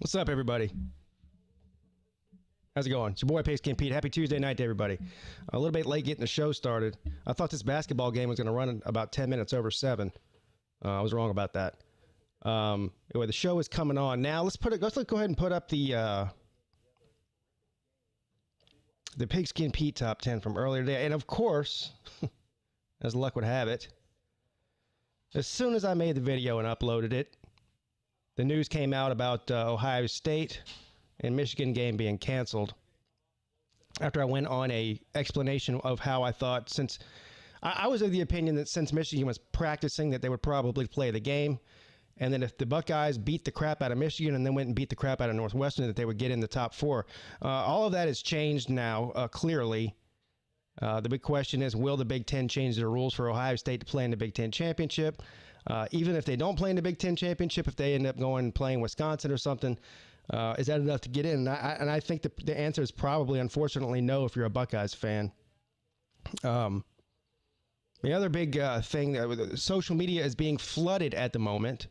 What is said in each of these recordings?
What's up, everybody? How's it going? It's your boy, Peete. Happy Tuesday night to everybody. A little bit late getting the show started. I thought this basketball game was going to run about 10 minutes over 7. I was wrong about that. Anyway, the show is coming on now. Let's go ahead and put up the Pigskin Pete top 10 from earlier today. And of course, as luck would have it, as soon as I made the video and uploaded it, the news came out about Ohio State and Michigan game being canceled. After I went on a explanation of how I thought, since I was of the opinion that since Michigan was practicing, that they would probably play the game, and then if the Buckeyes beat the crap out of Michigan and then went and beat the crap out of Northwestern, that they would get in the top 4. All of that has changed now, clearly. The big question is, will the Big Ten change their rules for Ohio State to play in the Big Ten Championship? Even if they don't play in the Big Ten Championship, if they end up going and playing Wisconsin or something, is that enough to get in? And I think the answer is probably, unfortunately, no if you're a Buckeyes fan. The other big thing, social media is being flooded at the moment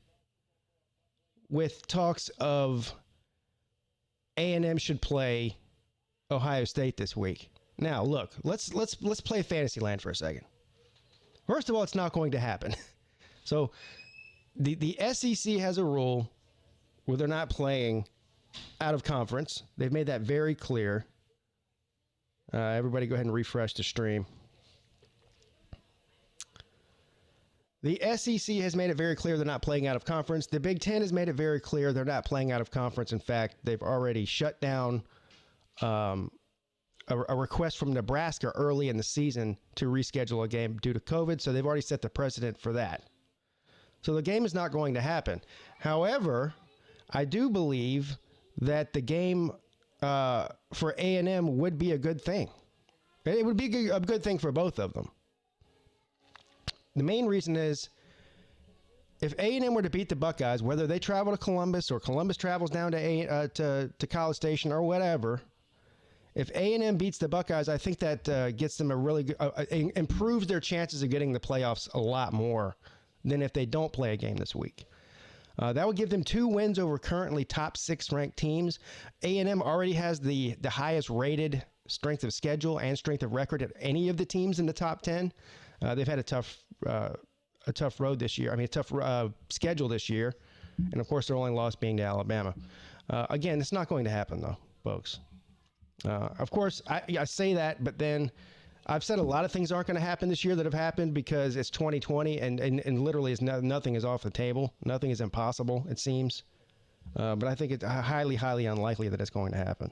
with talks of A&M should play Ohio State this week. Now, look, let's play Fantasyland for a second. First of all, it's not going to happen. So the SEC has a rule where they're not playing out of conference. They've made that very clear. Everybody go ahead and refresh the stream. The SEC has made it very clear they're not playing out of conference. The Big Ten has made it very clear they're not playing out of conference. In fact, they've already shut down a request from Nebraska early in the season to reschedule a game due to COVID. So they've already set the precedent for that. So the game is not going to happen. However, I do believe that the game for A&M would be a good thing. It would be a good thing for both of them. The main reason is, if A&M were to beat the Buckeyes, whether they travel to Columbus or Columbus travels down to College Station or whatever, if A&M beats the Buckeyes, I think that gets them a really good, improves their chances of getting the playoffs a lot more than if they don't play a game this week. That would give them 2 wins over currently top 6 ranked teams. A&M already has the highest rated strength of schedule and strength of record at any of the teams in the top 10. They've had a tough road this year. I mean, a tough schedule this year. And of course, their only loss being to Alabama. Again, it's not going to happen though, folks. Of course, I say that, but then I've said a lot of things aren't going to happen this year that have happened because it's 2020 and literally nothing is off the table. Nothing is impossible, it seems. But I think it's highly, highly unlikely that it's going to happen.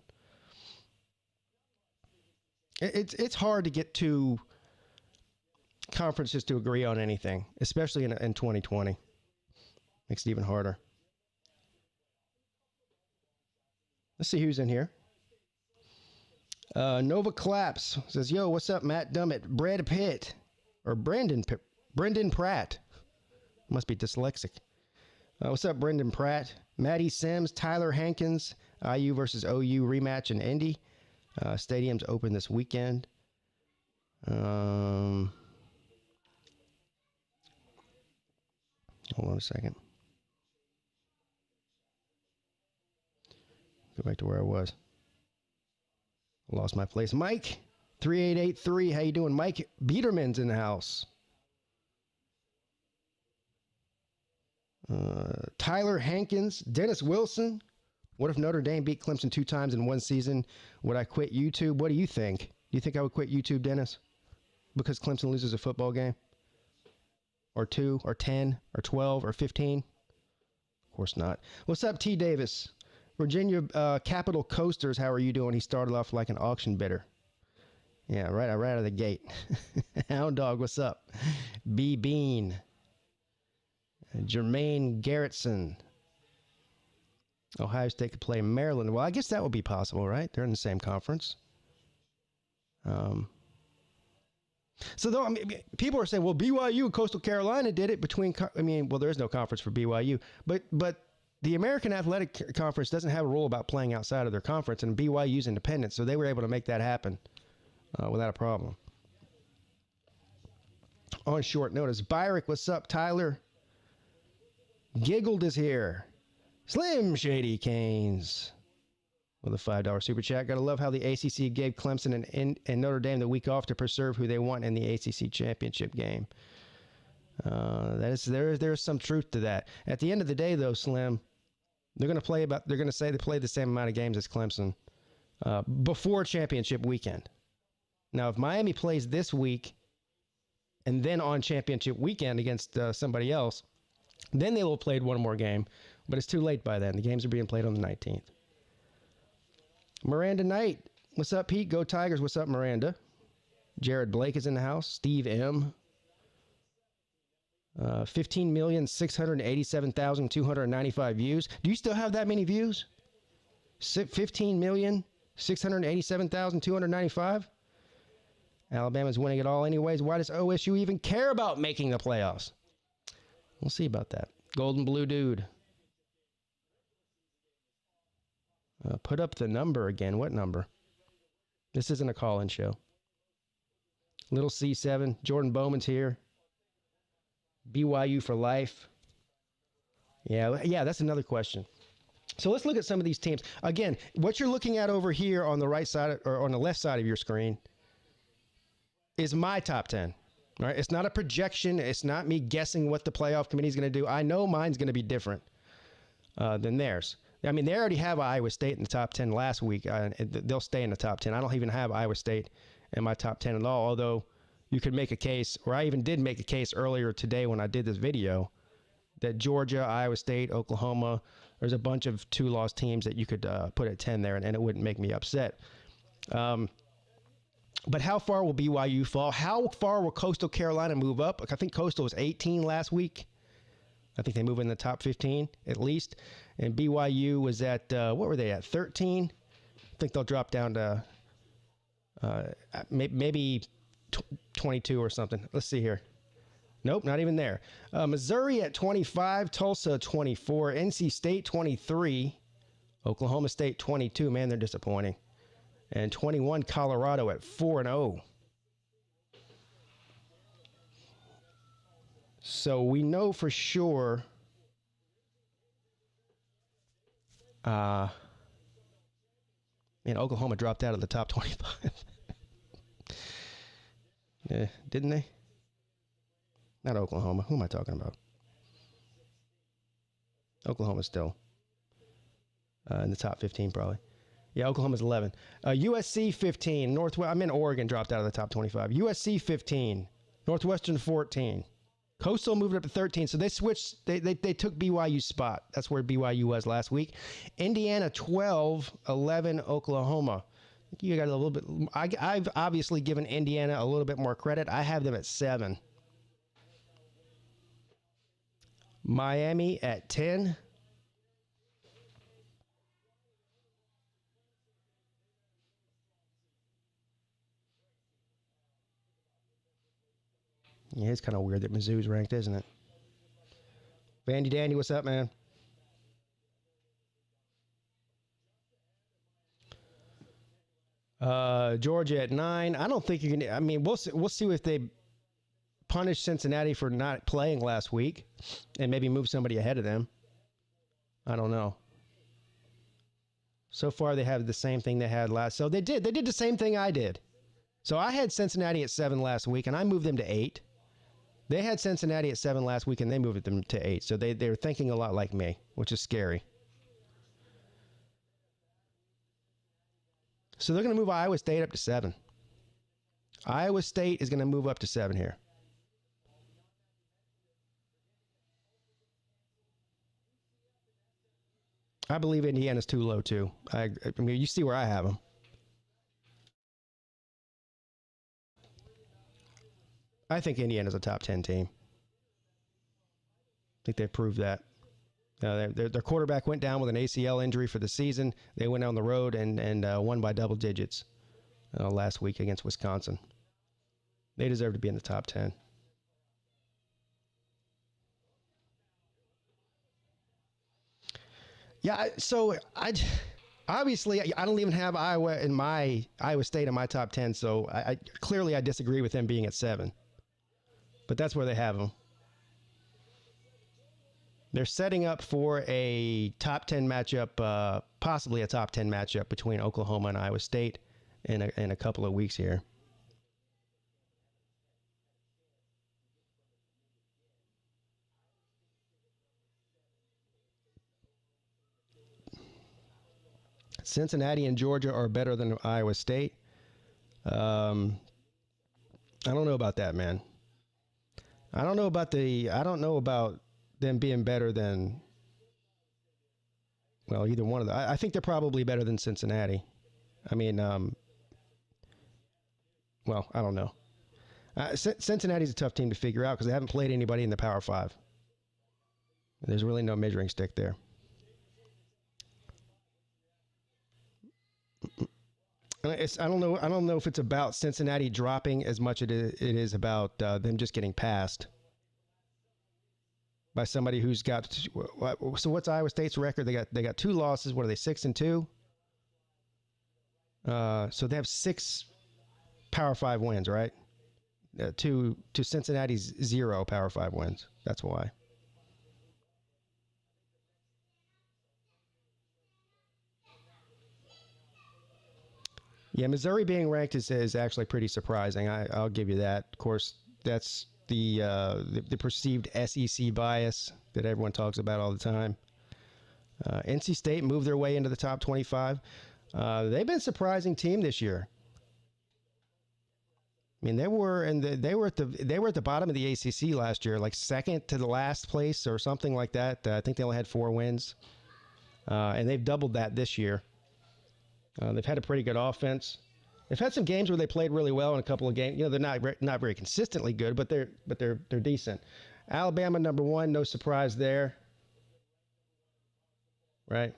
It's hard to get 2 conferences to agree on anything, especially in 2020. Makes it even harder. Let's see who's in here. Nova Claps says, "Yo, what's up, Matt Dummett? Brad Pitt or Brendan Pratt? Must be dyslexic. What's up, Brendan Pratt? Matty Sims, Tyler Hankins, IU versus OU rematch in Indy. Stadiums open this weekend. Hold on a second. Go back to where I was. Lost my place. Mike, 3883. How you doing, Mike? Biederman's in the house. Tyler Hankins, Dennis Wilson. What if Notre Dame beat Clemson 2 times in one season? Would I quit YouTube? What do you think? Do you think I would quit YouTube, Dennis? Because Clemson loses a football game? Or 2, or 10, or 12, or 15? Of course not. What's up, T. Davis? Virginia Capital Coasters, how are you doing? He started off like an auction bidder. Yeah, right out of the gate. Hound Dog, what's up? B. Bean. Jermaine Garrettson. Ohio State could play Maryland. Well, I guess that would be possible, right? They're in the same conference. So, though, I mean, people are saying, well, BYU and Coastal Carolina did it between, well, there is no conference for BYU, but the American Athletic Conference doesn't have a rule about playing outside of their conference, and BYU's independent, so they were able to make that happen without a problem. On short notice. Byrick, what's up? Tyler Giggled is here. Slim Shady Canes with a $5 super chat. Gotta love how the ACC gave Clemson and Notre Dame the week off to preserve who they want in the ACC championship game. There's some truth to that. At the end of the day, though, Slim, they're going to say they played the same amount of games as Clemson before championship weekend. Now, if Miami plays this week and then on championship weekend against somebody else, then they will have played one more game. But it's too late by then. The games are being played on the 19th. Miranda Knight. What's up, Pete? Go Tigers. What's up, Miranda? Jared Blake is in the house. Steve M. 15,687,295 views. Do you still have that many views? 15,687,295? Alabama's winning it all anyways. Why does OSU even care about making the playoffs? We'll see about that. Golden Blue Dude. Put up the number again. What number? This isn't a call-in show. Little C7. Jordan Bowman's here. BYU for life. Yeah, that's another question. So let's look at some of these teams. Again, what you're looking at over here on the right side or on the left side of your screen is my top 10. Right? It's not a projection. It's not me guessing what the playoff committee is going to do. I know mine's going to be different than theirs. I mean, they already have Iowa State in the top 10 last week. They'll stay in the top 10. I don't even have Iowa State in my top 10 at all, although you could make a case, or I even did make a case earlier today when I did this video, that Georgia, Iowa State, Oklahoma, there's a bunch of two-loss teams that you could put at 10 there, and it wouldn't make me upset. But how far will BYU fall? How far will Coastal Carolina move up? I think Coastal was 18 last week. I think they move in the top 15 at least. And BYU was at, what were they at, 13? I think they'll drop down to maybe 22 or something. Let's see here. Nope, not even there. Missouri at 25, Tulsa 24, NC State 23, Oklahoma State 22. Man, they're disappointing. And 21, Colorado at 4-0. So we know for sure Oklahoma dropped out of the top 25. Yeah, didn't they? Not Oklahoma. Who am I talking about? Oklahoma's still in the top 15 probably. Yeah, Oklahoma's 11. USC 15. Oregon dropped out of the top 25. USC 15. Northwestern 14. Coastal moved up to 13, so they switched. They took BYU's spot. That's where BYU was last week. Indiana 12, 11 Oklahoma. You got a little bit. I've obviously given Indiana a little bit more credit. I have them at 7. Miami at 10. Yeah, it's kind of weird that Mizzou's ranked, isn't it? Vandy Dandy, what's up, man? Georgia at 9. I don't think you can. I mean, we'll see if they punish Cincinnati for not playing last week and maybe move somebody ahead of them. I don't know. So far, they have the same thing they had last. So they did the same thing I did. So I had Cincinnati at 7 last week, and I moved them to 8. They had Cincinnati at 7 last week, and they moved them to 8. So they're thinking a lot like me, which is scary. So they're going to move Iowa State up to 7. Iowa State is going to move up to 7 here. I believe Indiana's too low, too. I mean, you see where I have them. I think Indiana's a top 10 team. I think they've proved that. Their quarterback went down with an ACL injury for the season. They went on the road and won by double digits last week against Wisconsin. They deserve to be in the top 10. Yeah, so obviously I don't even have Iowa State in my top 10, so I clearly disagree with them being at 7. But that's where they have them. They're setting up for a top 10 matchup, possibly a top 10 matchup between Oklahoma and Iowa State in a couple of weeks here. Cincinnati and Georgia are better than Iowa State. I don't know about that, man. I don't know about them being better than, well, either one of them. I think they're probably better than Cincinnati. I mean, well, I don't know. Cincinnati's a tough team to figure out because they haven't played anybody in the Power Five. There's really no measuring stick there. I don't know if it's about Cincinnati dropping as much as it is about them just getting passed by somebody who's got. So what's Iowa State's record? They got 2 losses. What are they, 6-2? So they have 6 Power 5 wins, right? To Cincinnati's 0 Power 5 wins. That's why. Yeah, Missouri being ranked is actually pretty surprising. I'll give you that. Of course, that's the perceived SEC bias that everyone talks about all the time. NC State moved their way into the top 25. They've been a surprising team this year. I mean, they were at the bottom of the ACC last year, like second to the last place or something like that. I think they only had 4 wins, and they've doubled that this year. They've had a pretty good offense. They've had some games where they played really well in a couple of games. You know, they're not very consistently good, but they're decent. Alabama number 1, no surprise there, right?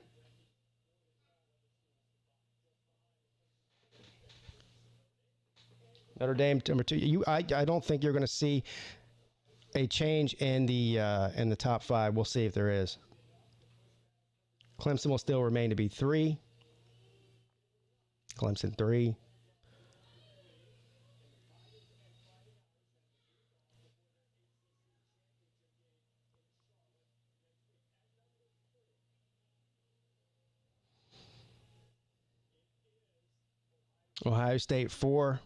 Notre Dame number 2. I don't think you're going to see a change in the top 5. We'll see if there is. Clemson will still remain to be 3. Clemson 3. Ohio State 4.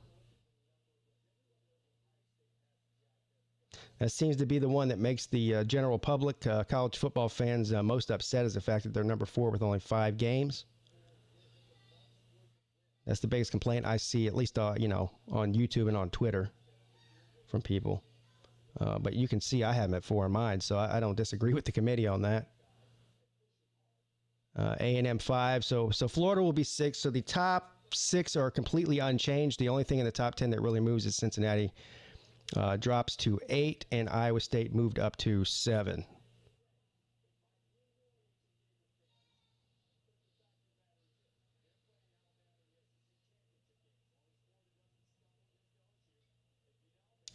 That seems to be the one that makes the general public, college football fans, most upset, is the fact that they're number 4 with only 5 games. That's the biggest complaint I see, at least on YouTube and on Twitter from people. But you can see I have them at 4 in mine, so I don't disagree with the committee on that. A&M 5, so Florida will be 6. So the top 6 are completely unchanged. The only thing in the top 10 that really moves is Cincinnati drops to 8, and Iowa State moved up to 7.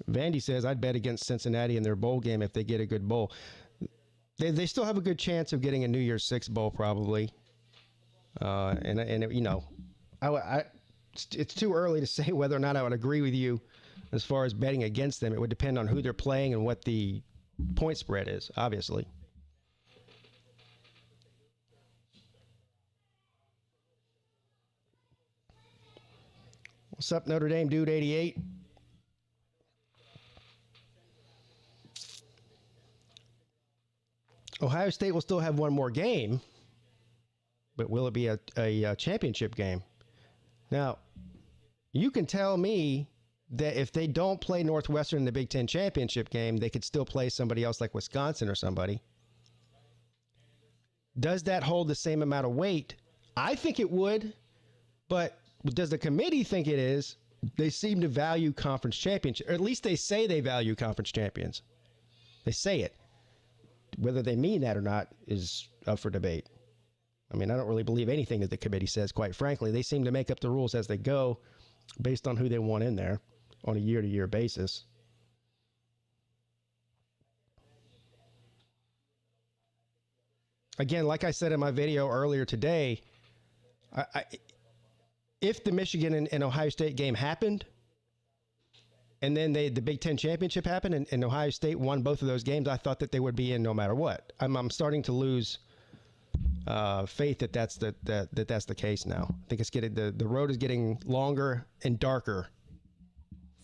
Vandy says, I'd bet against Cincinnati in their bowl game if they get a good bowl. They still have a good chance of getting a New Year's Six bowl, probably. It's too early to say whether or not I would agree with you as far as betting against them. It would depend on who they're playing and what the point spread is, obviously. What's up, Notre Dame Dude 88? Ohio State will still have one more game, but will it be a championship game? Now, you can tell me that if they don't play Northwestern in the Big Ten championship game, they could still play somebody else like Wisconsin or somebody. Does that hold the same amount of weight? I think it would, but does the committee think it is? They seem to value conference championship, or at least they say they value conference champions. They say it. Whether they mean that or not is up for debate. I mean, I don't really believe anything that the committee says, quite frankly. They seem to make up the rules as they go based on who they want in there on a year-to-year basis. Again, like I said in my video earlier today, if the Michigan and Ohio State game happened and then the Big Ten championship happened, and Ohio State won both of those games. I thought that they would be in no matter what. I'm starting to lose faith that that's the case now. I think it's getting the road is getting longer and darker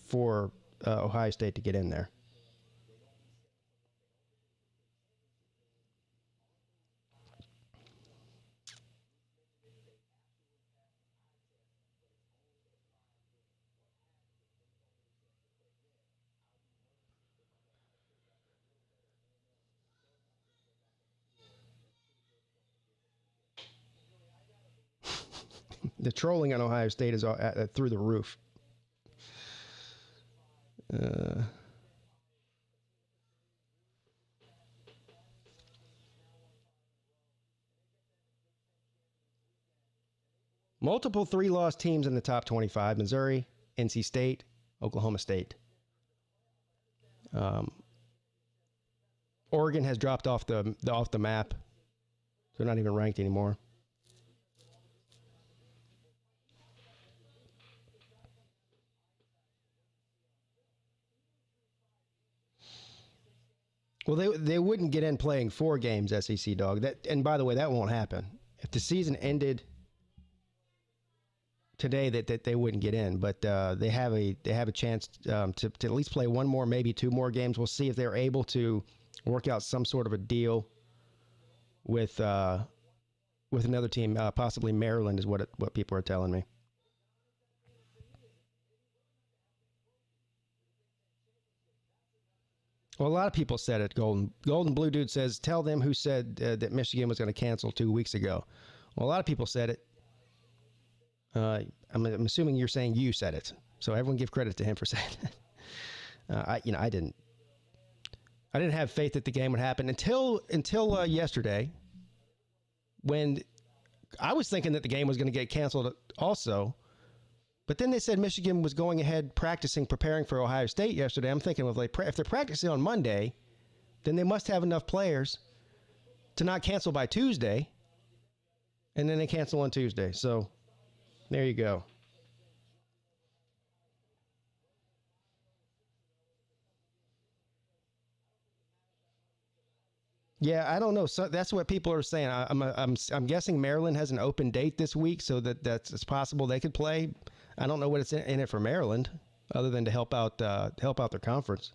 for Ohio State to get in there. The trolling on Ohio State is through the roof. Multiple 3-loss teams in the top 25: Missouri, NC State, Oklahoma State. Oregon has dropped off the map. They're not even ranked anymore. Well, they wouldn't get in playing 4 games, SEC dog. And by the way, that won't happen. If the season ended today, that they wouldn't get in. But they have a chance to at least play 1 more, maybe 2 more games. We'll see if they're able to work out some sort of a deal with another team, possibly Maryland, is what people are telling me. Well, a lot of people said it. Golden Blue Dude says, tell them who said that Michigan was going to cancel 2 weeks ago. Well, a lot of people said it. I'm assuming you're saying you said it. So everyone give credit to him for saying it. I didn't have faith that the game would happen until yesterday, when I was thinking that the game was going to get canceled also. But then they said Michigan was going ahead preparing for Ohio State yesterday. I'm thinking, well, if they're practicing on Monday, then they must have enough players to not cancel by Tuesday. And then they cancel on Tuesday. So there you go. Yeah, I don't know. So that's what people are saying. I'm guessing Maryland has an open date this week, so it's possible they could play. I don't know what it's in it for Maryland, other than to help out their conference.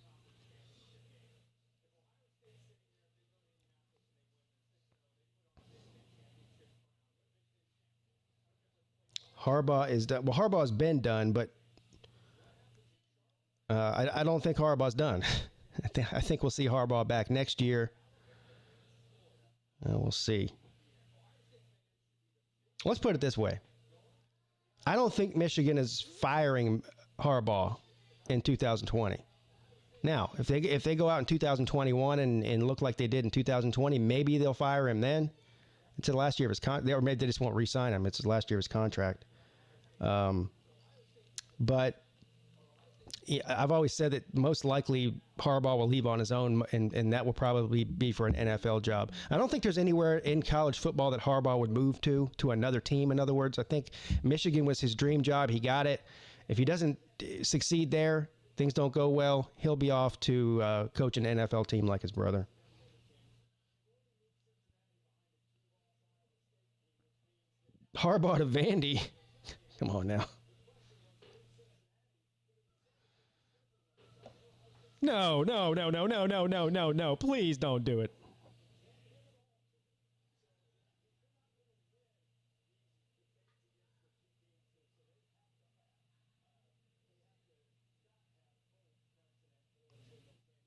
Harbaugh is done. Well, Harbaugh's been done, but I don't think Harbaugh's done. I think we'll see Harbaugh back next year. We'll see. Let's put it this way. I don't think Michigan is firing Harbaugh in 2020. Now, if they go out in 2021 and look like they did in 2020, maybe they'll fire him then. It's the last year of his contract, or maybe they just won't re-sign him. It's the last year of his contract. But I've always said that most likely Harbaugh will leave on his own, and that will probably be for an NFL job. I don't think there's anywhere in college football that Harbaugh would move to another team. In other words, I think Michigan was his dream job. He got it. If he doesn't succeed there, things don't go well, he'll be off to coach an NFL team like his brother. Harbaugh to Vandy. Come on now. No. Please don't do it.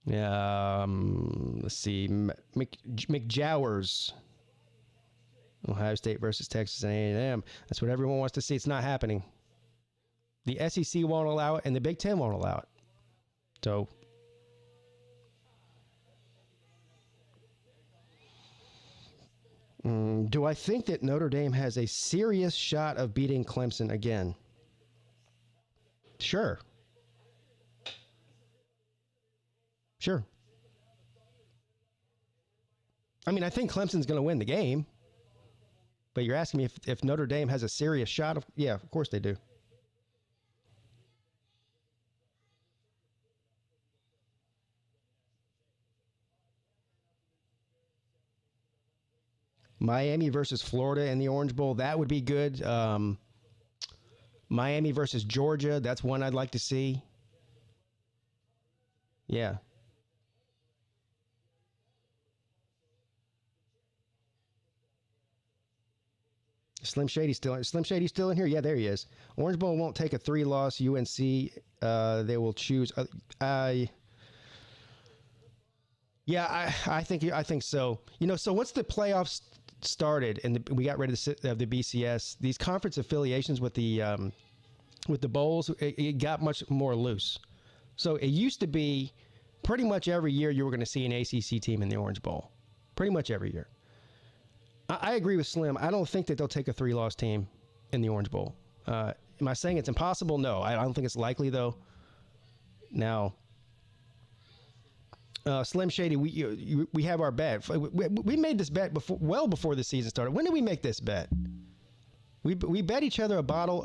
Let's see. McJowers. Ohio State versus Texas A&M. That's what everyone wants to see. It's not happening. The SEC won't allow it, and the Big Ten won't allow it. So, do I think that Notre Dame has a serious shot of beating Clemson again? Sure. I mean, I think Clemson's going to win the game. But you're asking me if Notre Dame has a serious shot of... Yeah, of course they do. Miami versus Florida in the Orange Bowl. That would be good. Miami versus Georgia. That's one I'd like to see. Yeah. Slim Shady's still in here. Yeah, there he is. Orange Bowl won't take a 3-loss UNC. They will choose. Yeah, I think so. So once the playoffs started and we got rid of the BCS, these conference affiliations with the bowls, it got much more loose. So it used to be pretty much every year you were going to see an ACC team in the Orange Bowl. Pretty much every year. I agree with Slim. I don't think that they'll take a 3-loss team in the Orange Bowl. Am I saying it's impossible? No, I don't think it's likely, though. Now, Slim Shady, we have our bet. We made this bet well before the season started. When did we make this bet? We bet each other a bottle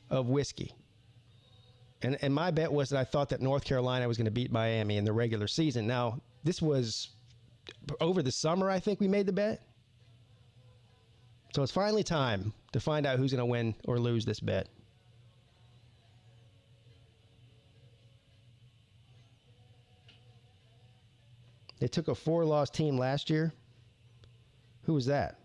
of whiskey. And my bet was that I thought that North Carolina was going to beat Miami in the regular season. Now, this was over the summer, I think we made the bet. So it's finally time to find out who's going to win or lose this bet. They took a 4-loss team last year. Who was that?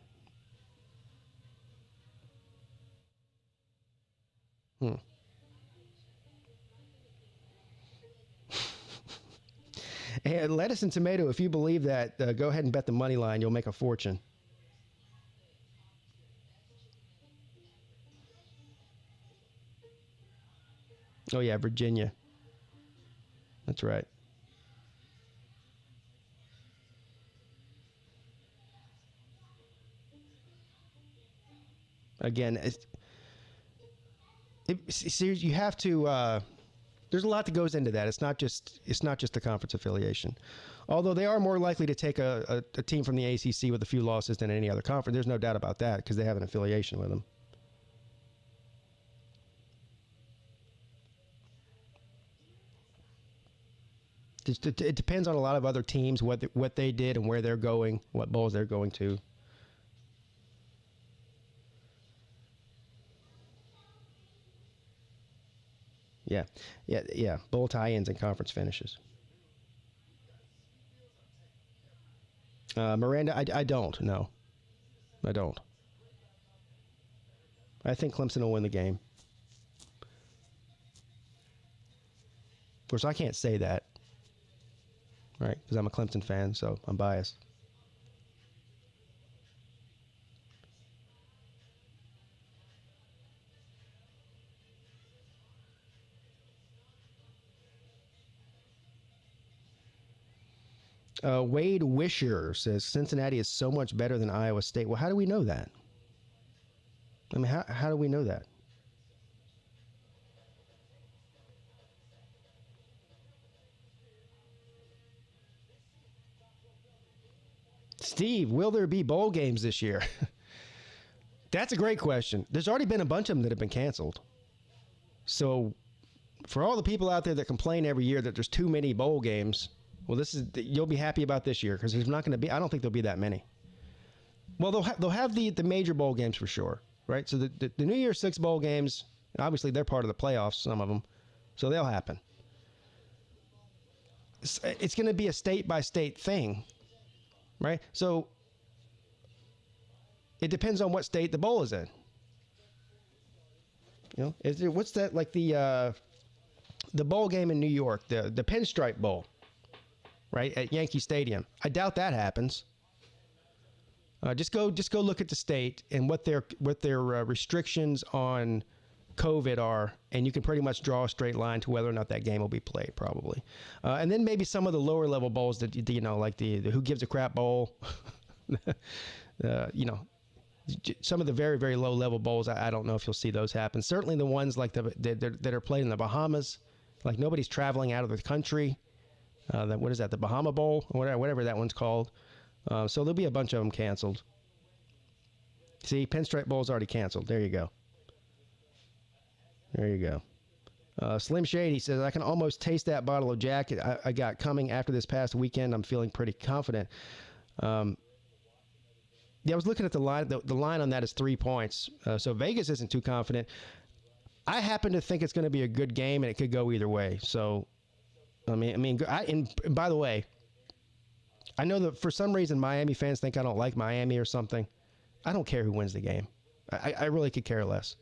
And lettuce and tomato, if you believe that, go ahead and bet the money line. You'll make a fortune. Oh, yeah, Virginia. That's right. Again, you have to... there's a lot that goes into that. It's not just the conference affiliation. Although they are more likely to take a team from the ACC with a few losses than any other conference. There's no doubt about that because they have an affiliation with them. It depends on a lot of other teams, what they did and where they're going, what bowls they're going to. Yeah. Bowl tie-ins and conference finishes. Miranda, I don't. No, I don't. I think Clemson will win the game. Of course, I can't say that, right? Because I'm a Clemson fan, so I'm biased. Wade Wisher says Cincinnati is so much better than Iowa State. Well, how do we know that? I mean, how do we know that? Steve, will there be bowl games this year? That's a great question. There's already been a bunch of them that have been canceled. So for all the people out there that complain every year that there's too many bowl games, well, you'll be happy about this year because there's not going to be. I don't think there'll be that many. Well, they'll have the major bowl games for sure, right? So the New Year's Six bowl games, obviously they're part of the playoffs, some of them, so they'll happen. It's going to be a state by state thing, right? So it depends on what state the bowl is in. What's that like the bowl game in New York, the Pinstripe Bowl? Right at Yankee Stadium. I doubt that happens. Just go look at the state and what their restrictions on COVID are, and you can pretty much draw a straight line to whether or not that game will be played, probably. And then maybe some of the lower level bowls that like the Who Gives a Crap Bowl. Some of the very very low level bowls. I don't know if you'll see those happen. Certainly the ones like that are played in the Bahamas, like nobody's traveling out of the country. What is that? The Bahama Bowl, or whatever that one's called. So there'll be a bunch of them canceled. See, Pinstripe Bowl's already canceled. There you go. Slim Shady says, I can almost taste that bottle of Jack I got coming after this past weekend. I'm feeling pretty confident. Yeah, I was looking at the line. The line on that is 3 points. So Vegas isn't too confident. I happen to think it's going to be a good game, and it could go either way. So, and by the way, I know that for some reason Miami fans think I don't like Miami or something. I don't care who wins the game. I really could care less.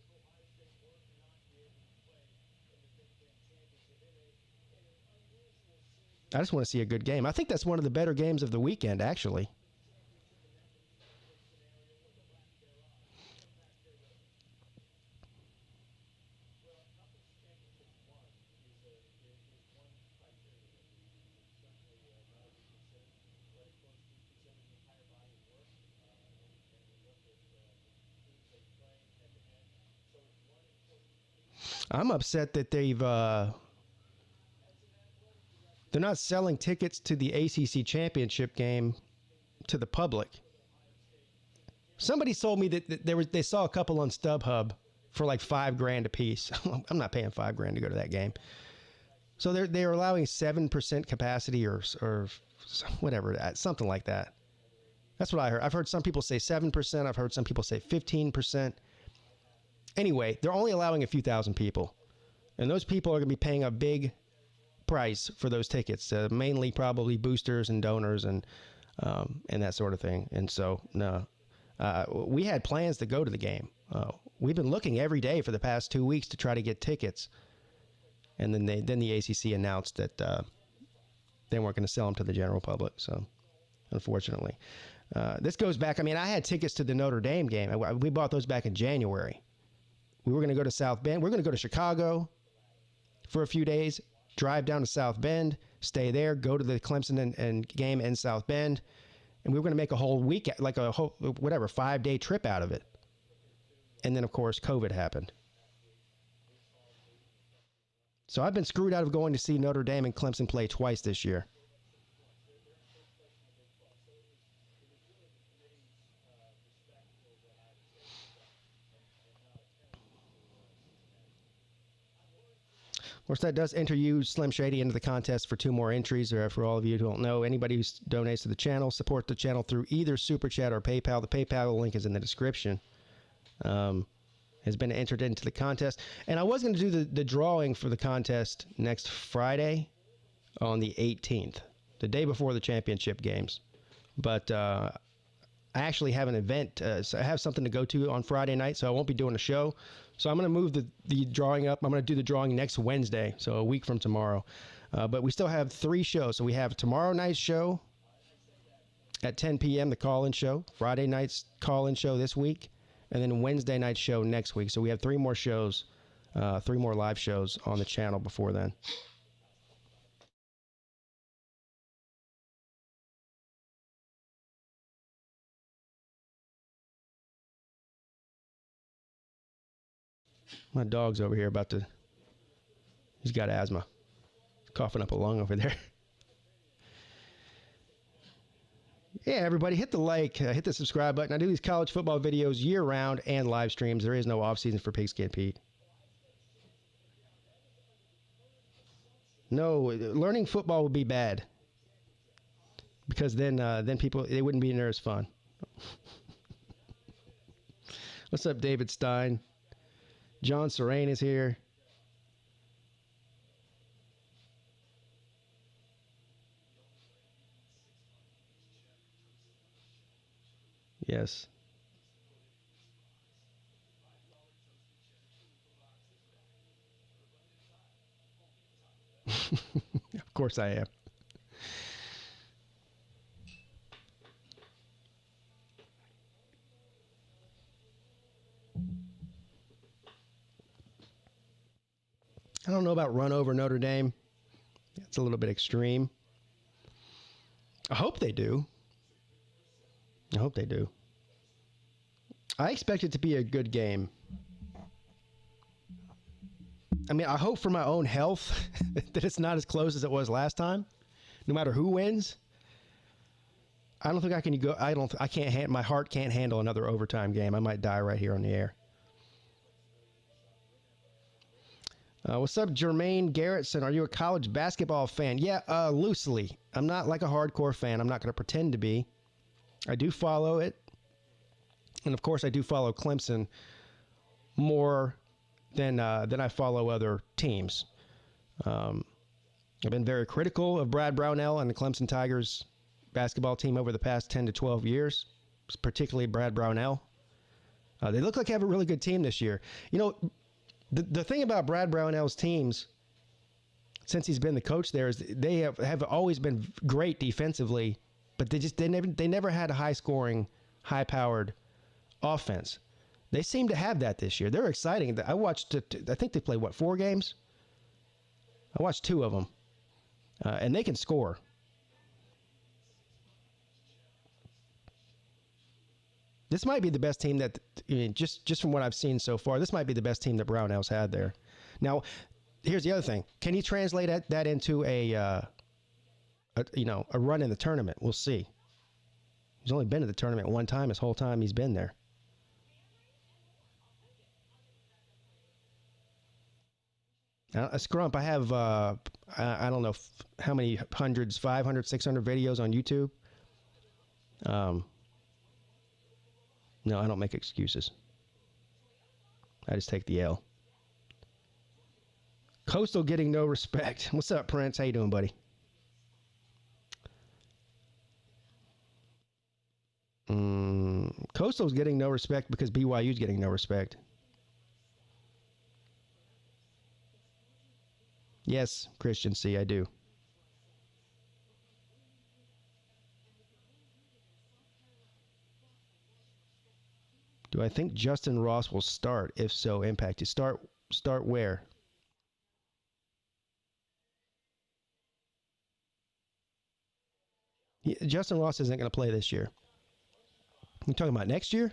I just want to see a good game. I think that's one of the better games of the weekend, actually. I'm upset that they're not selling tickets to the ACC championship game to the public. Somebody told me that they saw a couple on StubHub for like $5,000 a piece. I'm not paying $5,000 to go to that game. So they're allowing 7% capacity or whatever, something like that. That's what I heard. I've heard some people say 7%. I've heard some people say 15%. Anyway, they're only allowing a few thousand people. And those people are going to be paying a big price for those tickets, mainly probably boosters and donors and that sort of thing. And so, no, we had plans to go to the game. We've been looking every day for the past 2 weeks to try to get tickets. And then the ACC announced that they weren't going to sell them to the general public. So, unfortunately, this goes back. I mean, I had tickets to the Notre Dame game. We bought those back in January. We were going to go to South Bend. We're going to go to Chicago for a few days, drive down to South Bend, stay there, go to the Clemson and game in South Bend. And we were going to make a whole week, like a whole, 5-day trip out of it. And then, of course, COVID happened. So I've been screwed out of going to see Notre Dame and Clemson play twice this year. Of course, that does enter you, Slim Shady, into the contest for 2 more entries. Or for all of you who don't know, anybody who donates to the channel, support the channel through either Super Chat or PayPal. The PayPal link is in the description. Has been entered into the contest. And I was going to do the drawing for the contest next Friday on the 18th, the day before the championship games. But I actually have an event. So I have something to go to on Friday night, so I won't be doing a show. So I'm going to move the drawing up. I'm going to do the drawing next Wednesday, so a week from tomorrow. But we still have 3 shows. So we have tomorrow night's show at 10 p.m., the call-in show. Friday night's call-in show this week. And then Wednesday night's show next week. So we have 3 more shows, 3 more live shows on the channel before then. My dog's over here he's got asthma. He's coughing up a lung over there. Yeah, everybody, hit the like, hit the subscribe button. I do these college football videos year-round and live streams. There is no off-season for Pigskin Pete. No, learning football would be bad. Because then people, they wouldn't be near as fun. What's up, David Stein? John Serrain is here. Yes. Of course I am. I don't know about run over Notre Dame. It's a little bit extreme. I hope they do. I hope they do. I expect it to be a good game. I mean, I hope for my own health that it's not as close as it was last time, no matter who wins. I don't think I can go. I can't. My heart can't handle another overtime game. I might die right here on the air. What's up, Jermaine Garrettson? Are you a college basketball fan? Yeah, loosely. I'm not like a hardcore fan. I'm not going to pretend to be. I do follow it. And of course, I do follow Clemson more than I follow other teams. I've been very critical of Brad Brownell and the Clemson Tigers basketball team over the past 10 to 12 years, particularly Brad Brownell. They look like they have a really good team this year. You know, the thing about Brad Brownell's teams, since he's been the coach there, is they have always been great defensively, but they never had a high-scoring, high-powered offense. They seem to have that this year. They're exciting. I watched, I think they played, 4 games? I watched 2 of them. And they can score. This might be the best team that, I mean, just from what I've seen so far, this might be the best team that Brownell's had there. Now, here's the other thing. Can he translate that into a run in the tournament? We'll see. He's only been to the tournament one time his whole time he's been there. Scrump, I have, I don't know how many hundreds, 500, 600 videos on YouTube. No, I don't make excuses. I just take the L. Coastal getting no respect. What's up, Prince? How you doing, buddy? Coastal's getting no respect because BYU's getting no respect. Yes, Christian C, I do. Do I think Justin Ross will start? If so, impact. You start where? Justin Ross isn't going to play this year. You talking about next year?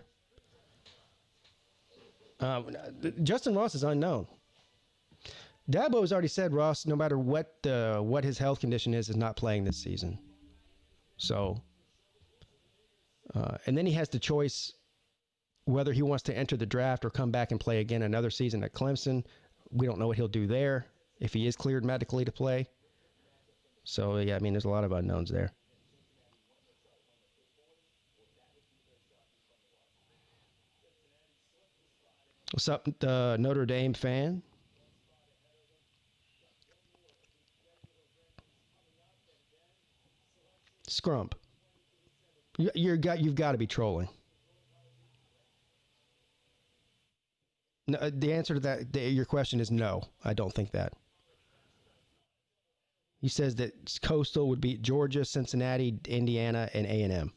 Justin Ross is unknown. Dabo has already said Ross, no matter what his health condition is not playing this season. So, and then he has the choice whether he wants to enter the draft or come back and play again another season at Clemson. We don't know what he'll do there if he is cleared medically to play. So, yeah, I mean, there's a lot of unknowns there. What's up, Notre Dame fan? Scrump. You've got to be trolling. No, the answer to that, your question is no. I don't think that. He says that Coastal would beat Georgia, Cincinnati, Indiana, and A&M.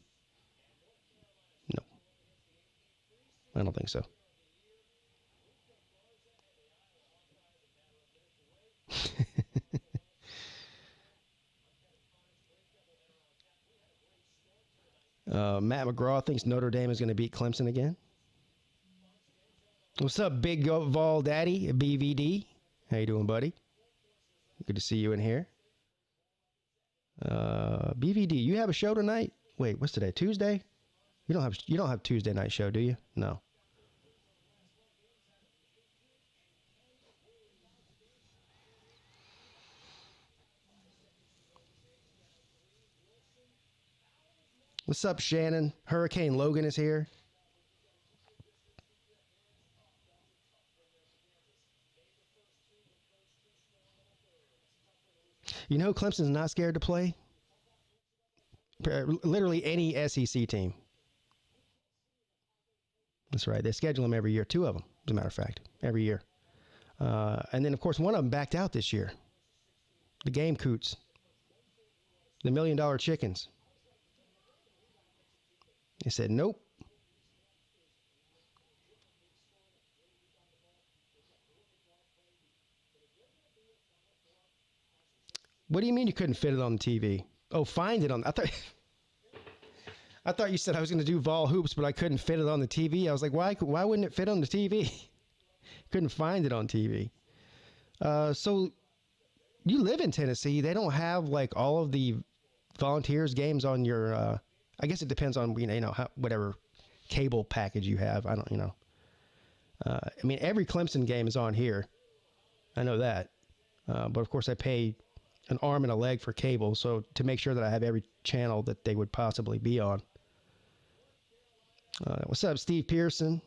No. I don't think so. Matt McGraw thinks Notre Dame is going to beat Clemson again. What's up, Big Vol Daddy, BVD? How you doing, buddy? Good to see you in here. BVD, you have a show tonight? Wait, what's today? Tuesday? You don't have Tuesday night show, do you? No. What's up, Shannon? Hurricane Logan is here. You know Clemson's not scared to play? Literally any SEC team. That's right. They schedule them every year. 2 of them, as a matter of fact. Every year. And then, of course, one of them backed out this year. The Gamecocks. The $1 Million Chickens. They said, nope. What do you mean you couldn't fit it on the TV? Oh, find it on... I thought you said I was going to do Vol Hoops, but I couldn't fit it on the TV. I was like, why wouldn't it fit on the TV? Couldn't find it on TV. So you live in Tennessee. They don't have like all of the Volunteers games on your... I guess it depends on, whatever cable package you have. I don't, I mean, every Clemson game is on here. I know that. But of course I pay an arm and a leg for cable, so to make sure that I have every channel that they would possibly be on. What's up, Steve Pearson?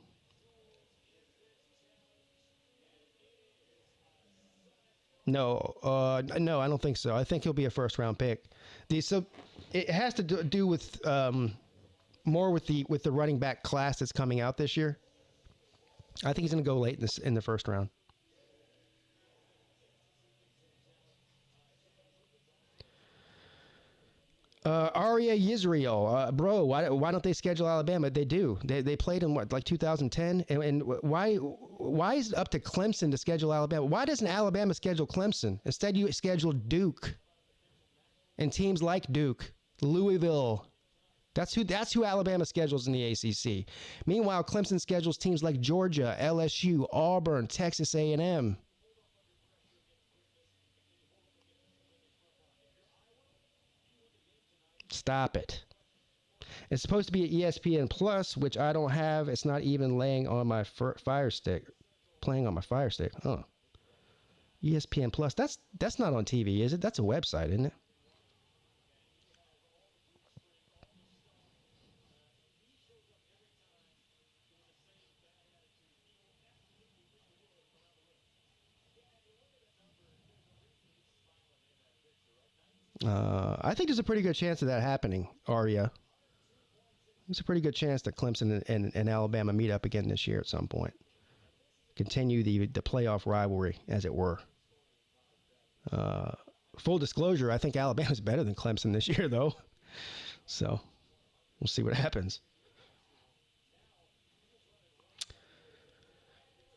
No, I don't think so. I think he'll be a first round pick. So it has to do with more with the running back class that's coming out this year. I think he's going to go late in the first round. Aria Yisrael, bro, why don't they schedule Alabama? They do. They played in what, like 2010, and why is it up to Clemson to schedule Alabama? Why doesn't Alabama schedule Clemson? Instead, you schedule Duke and teams like Duke, Louisville. That's who Alabama schedules in the ACC. Meanwhile, Clemson schedules teams like Georgia, LSU, Auburn, Texas A&M. Stop it. It's supposed to be at ESPN Plus, which I don't have. It's not even laying on my Fire Stick. Playing on my Fire Stick. Huh. ESPN Plus. That's not on TV, is it? That's a website, isn't it? I think there's a pretty good chance of that happening, Aria. There's a pretty good chance that Clemson and Alabama meet up again this year at some point. Continue the playoff rivalry, as it were. Full disclosure, I think Alabama's better than Clemson this year, though. So we'll see what happens.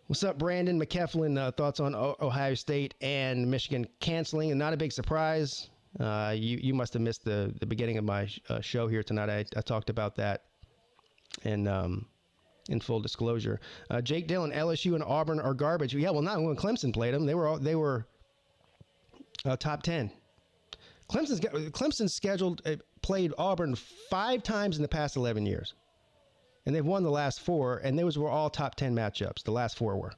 What's up, Brandon McKeflin? Thoughts on Ohio State and Michigan canceling? And not a big surprise. You must have missed the beginning of my show here tonight. I talked about that in full disclosure. Jake Dillon, LSU and Auburn are garbage. Yeah, well, not when Clemson played them. They were top 10. Clemson's scheduled played Auburn 5 times in the past 11 years, and they've won the last 4. And those were all top 10 matchups. The last 4 were.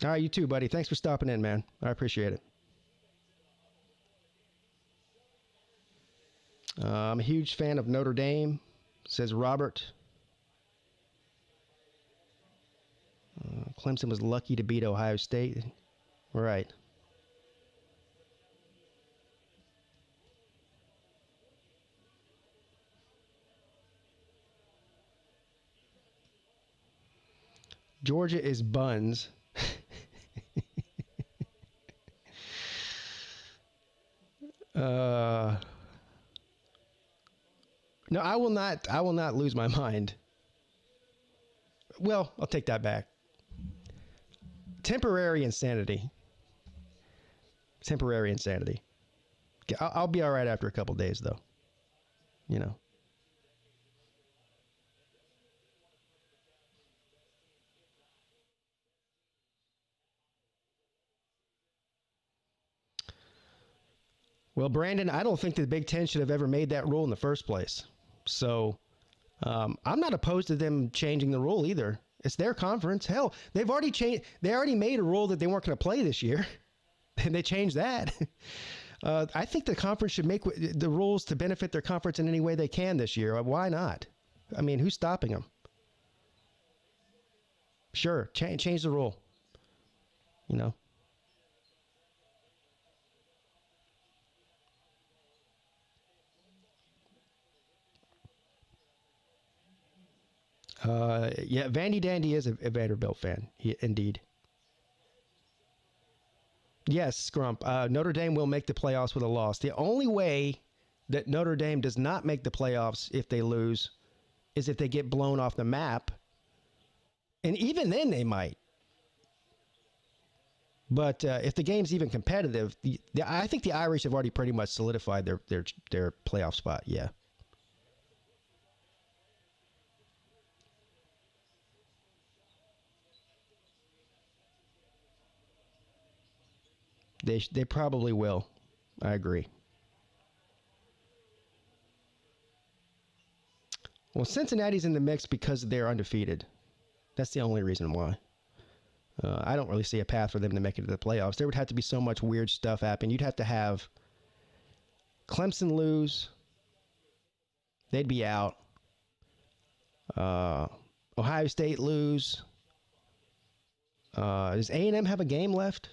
All right, you too, buddy. Thanks for stopping in, man. I appreciate it. I'm a huge fan of Notre Dame, says Robert. Clemson was lucky to beat Ohio State. Right. Georgia is buns. No, I will not. I will not lose my mind. Well, I'll take that back. Temporary insanity. Temporary insanity. I'll be all right after a couple days, though. You know. Well, Brandon, I don't think the Big Ten should have ever made that rule in the first place. So I'm not opposed to them changing the rule either. It's their conference. Hell, they've already changed. They already made a rule that they weren't going to play this year, and they changed that. I think the conference should make the rules to benefit their conference in any way they can this year. Why not? I mean, who's stopping them? Sure, change the rule. You know. Yeah, Vandy Dandy is a Vanderbilt fan, indeed. Yes, Scrump. Notre Dame will make the playoffs with a loss. The only way that Notre Dame does not make the playoffs if they lose is if they get blown off the map. And even then they might. But if the game's even competitive, I think the Irish have already pretty much solidified their playoff spot, yeah. They probably will. I agree. Well, Cincinnati's in the mix because they're undefeated. That's the only reason why. I don't really see a path for them to make it to the playoffs. There would have to be so much weird stuff happen. You'd have to have Clemson lose, they'd be out. Ohio State lose. Does A&M have a game left?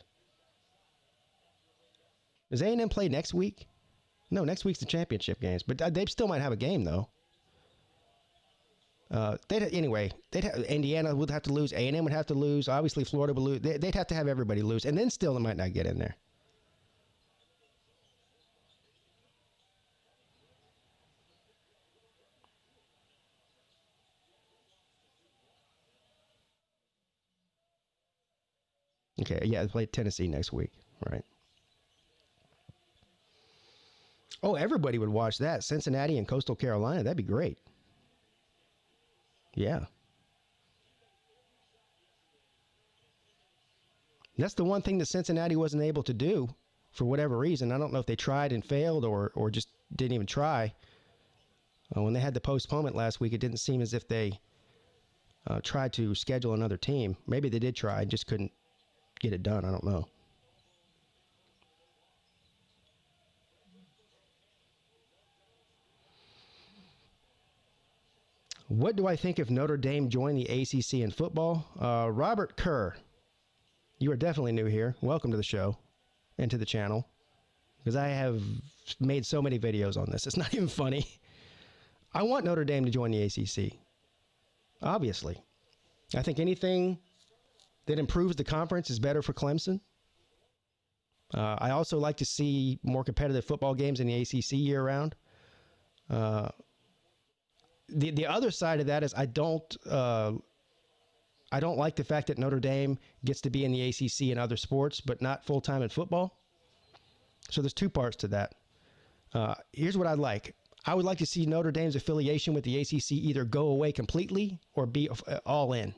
Does A&M play next week? No, next week's the championship games, but they still might have a game though. Indiana would have to lose. A&M would have to lose. Obviously, Florida would lose. They'd have to have everybody lose, and then still they might not get in there. Okay, yeah, they play Tennessee next week, right? Oh, everybody would watch that. Cincinnati and Coastal Carolina. That'd be great. Yeah. That's the one thing that Cincinnati wasn't able to do for whatever reason. I don't know if they tried and failed or just didn't even try. When they had the postponement last week, it didn't seem as if they tried to schedule another team. Maybe they did try, just couldn't get it done. I don't know. What do I think if Notre Dame joined the ACC in football? Robert Kerr, you are definitely new here. Welcome to the show and to the channel, because I have made so many videos on this. It's not even funny. I want Notre Dame to join the ACC, obviously. I think anything that improves the conference is better for Clemson. I also like to see more competitive football games in the ACC year-round. The other side of that is I don't like the fact that Notre Dame gets to be in the ACC in other sports, but not full-time in football. So there's two parts to that. Here's what I'd like. I would like to see Notre Dame's affiliation with the ACC either go away completely or be all in.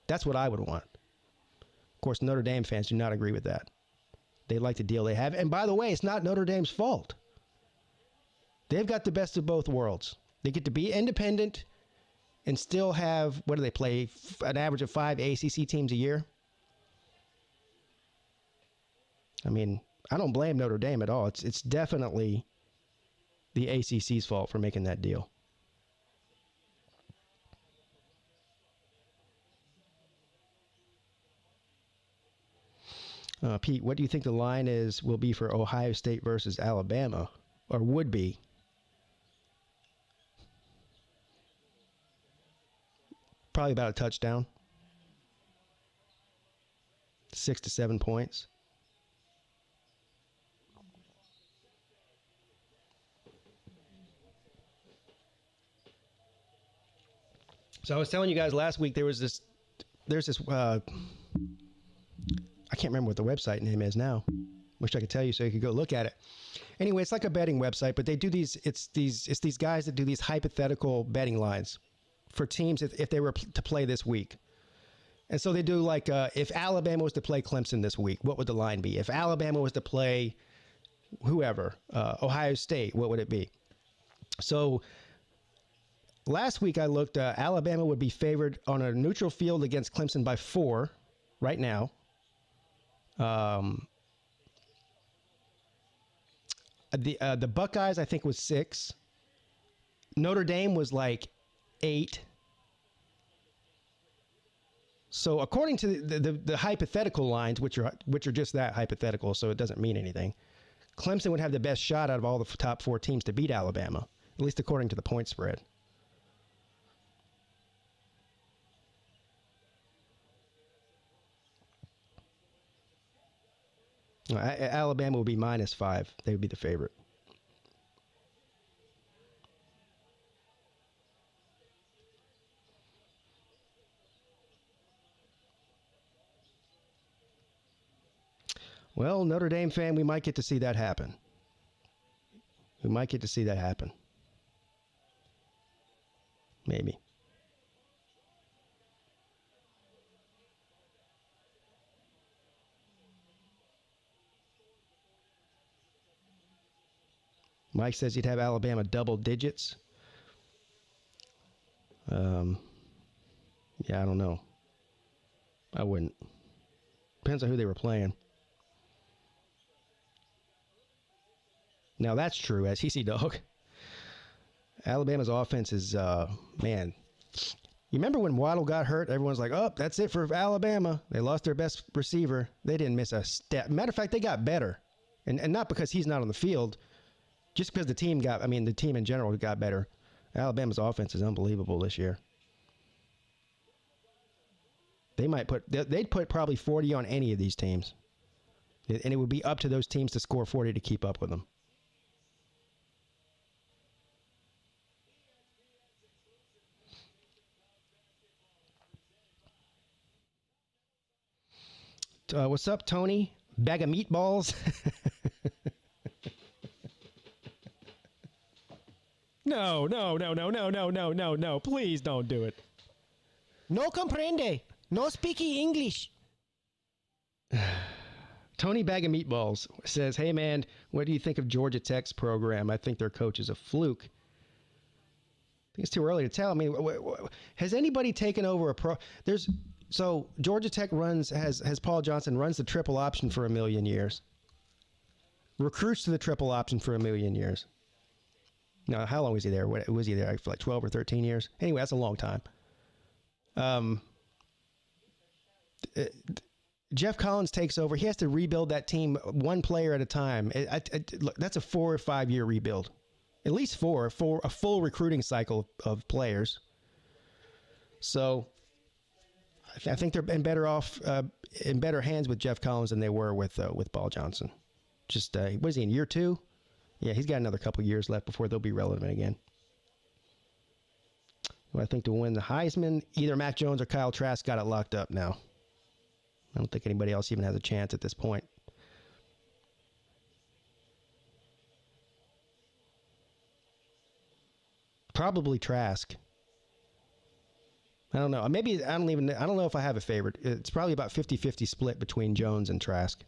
That's what I would want. Of course, Notre Dame fans do not agree with that. They like the deal they have. And by the way, it's not Notre Dame's fault. They've got the best of both worlds. They get to be independent and still have, what do they play, an average of 5 ACC teams a year? I mean, I don't blame Notre Dame at all. It's definitely the ACC's fault for making that deal. Pete, what do you think the line will be for Ohio State versus Alabama, or would be? Probably about a touchdown. 6 to 7 points. So I was telling you guys last week there's this I can't remember what the website name is now. Wish I could tell you so you could go look at it. Anyway, it's like a betting website, but they do these guys that do these hypothetical betting lines for teams if they were to play this week. And so they do like, if Alabama was to play Clemson this week, what would the line be? If Alabama was to play whoever, Ohio State, what would it be? So last week I looked, Alabama would be favored on a neutral field against Clemson by 4 right now. The Buckeyes, I think, was 6. Notre Dame was like 8. So according to the hypothetical lines, which are just that, hypothetical, so it doesn't mean anything, Clemson would have the best shot out of all the top 4 teams to beat Alabama, at least according to the point spread. Alabama would be -5. They would be the favorite. Well, Notre Dame fan, we might get to see that happen. We might get to see that happen. Maybe. Mike says he'd have Alabama double digits. Yeah, I don't know. I wouldn't. Depends on who they were playing. Now that's true, as CC Dog. Alabama's offense is, man. You remember when Waddle got hurt? Everyone's like, oh, that's it for Alabama. They lost their best receiver. They didn't miss a step. Matter of fact, they got better. And not because he's not on the field, just because the team in general got better. Alabama's offense is unbelievable this year. They'd put probably 40 on any of these teams. And it would be up to those teams to score 40 to keep up with them. What's up, Tony? Bag of meatballs? No. Please don't do it. No comprende. No speaky English. Tony Bag of Meatballs says, hey, man, what do you think of Georgia Tech's program? I think their coach is a fluke. I think it's too early to tell. I mean, has anybody taken over a pro? So Georgia Tech has Paul Johnson runs the triple option for 1 million years. Recruits to the triple option for 1 million years. Now, how long was he there? Was he there for like 12 or 13 years? Anyway, that's a long time. Jeff Collins takes over. He has to rebuild that team one player at a time. Look, that's a 4 or 5 year rebuild. At least four for a full recruiting cycle of players. So I think they're in better hands with Jeff Collins than they were with Paul Johnson. Just what is he in year 2? Yeah, he's got another couple years left before they'll be relevant again. Well, I think to win the Heisman, either Mac Jones or Kyle Trask got it locked up now. I don't think anybody else even has a chance at this point. Probably Trask. I don't know. Maybe I don't know if I have a favorite. It's probably about 50-50 split between Jones and Trask.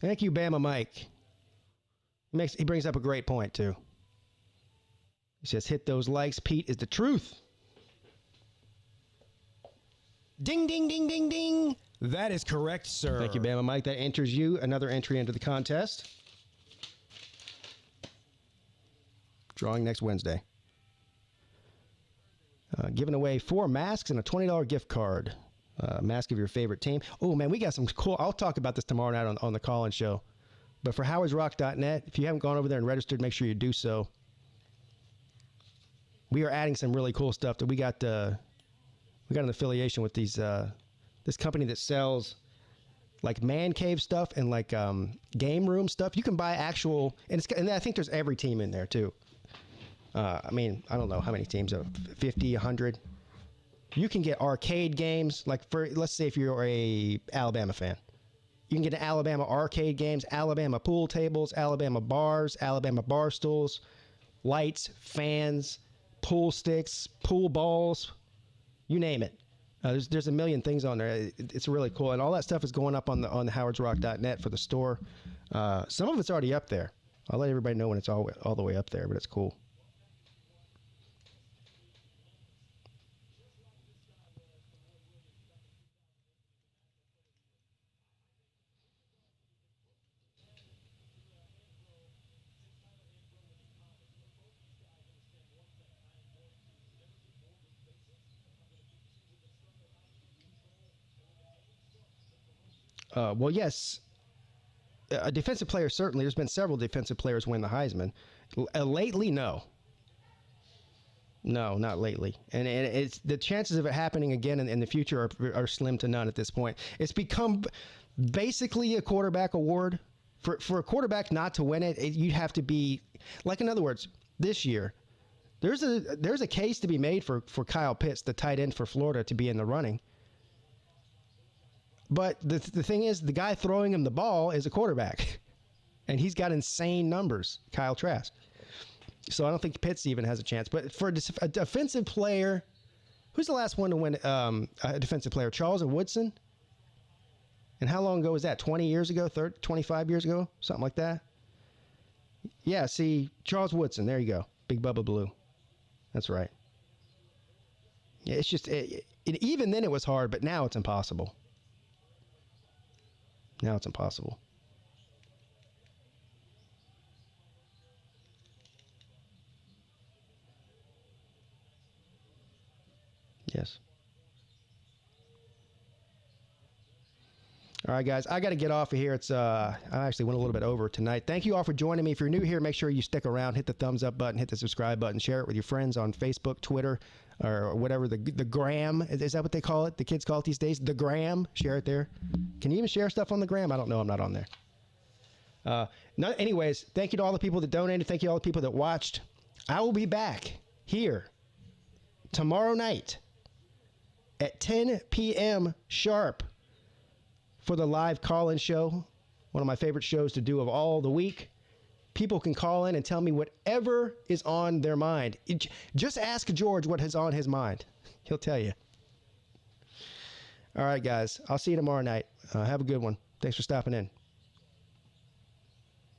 Thank you, Bama Mike. He brings up a great point, too. He says, hit those likes. Pete is the truth. Ding, ding, ding, ding, ding. That is correct, sir. Thank you, Bama Mike. That enters you another entry into the contest. Drawing next Wednesday. Giving away 4 masks and a $20 gift card. Mask of your favorite team. Oh, man, we got some cool... I'll talk about this tomorrow night on the call-in show. But for howardsrock.net, if you haven't gone over there and registered, make sure you do so. We are adding some really cool stuff. That we got an affiliation with this company that sells like man cave stuff and like game room stuff. You can buy actual... And I think there's every team in there, too. I mean, I don't know how many teams, 50, 100. You can get arcade games, like let's say if you're a Alabama fan. You can get an Alabama arcade games, Alabama pool tables, Alabama bars, Alabama bar stools, lights, fans, pool sticks, pool balls, you name it. There's a million things on there. It's really cool, and all that stuff is going up on the howardsrock.net for the store. Some of it's already up there. I'll let everybody know when it's all the way up there, but it's cool. Well, yes, a defensive player, certainly. There's been several defensive players win the Heisman. Lately, no. No, not lately. And it's the chances of it happening again in the future are slim to none at this point. It's become basically a quarterback award. For a quarterback not to win it, you'd have to be, like, in other words, this year, there's a case to be made for Kyle Pitts, the tight end for Florida, to be in the running. But the thing is, the guy throwing him the ball is a quarterback. And he's got insane numbers, Kyle Trask. So I don't think Pitts even has a chance. But for a defensive player, who's the last one to win a defensive player? Charles Woodson? And how long ago was that? 20 years ago? 25 years ago? Something like that? Yeah, see, Charles Woodson. There you go. Big Bubba Blue. That's right. Yeah, it's just, even then it was hard, but now it's impossible. Now it's impossible. Yes. All right, guys, I got to get off of here. I actually went a little bit over tonight. Thank you all for joining me. If you're new here, make sure you stick around, hit the thumbs up button, hit the subscribe button, share it with your friends on Facebook, Twitter, or whatever, the gram. Is that what they call it? The kids call it these days? The gram. Share it there. Can you even share stuff on the gram? I don't know. I'm not on there. Anyways, thank you to all the people that donated. Thank you to all the people that watched. I will be back here tomorrow night at 10 p.m. sharp for the live call-in show, one of my favorite shows to do of all the week. People can call in and tell me whatever is on their mind. Just ask George what is on his mind. He'll tell you. All right, guys. I'll see you tomorrow night. Have a good one. Thanks for stopping in.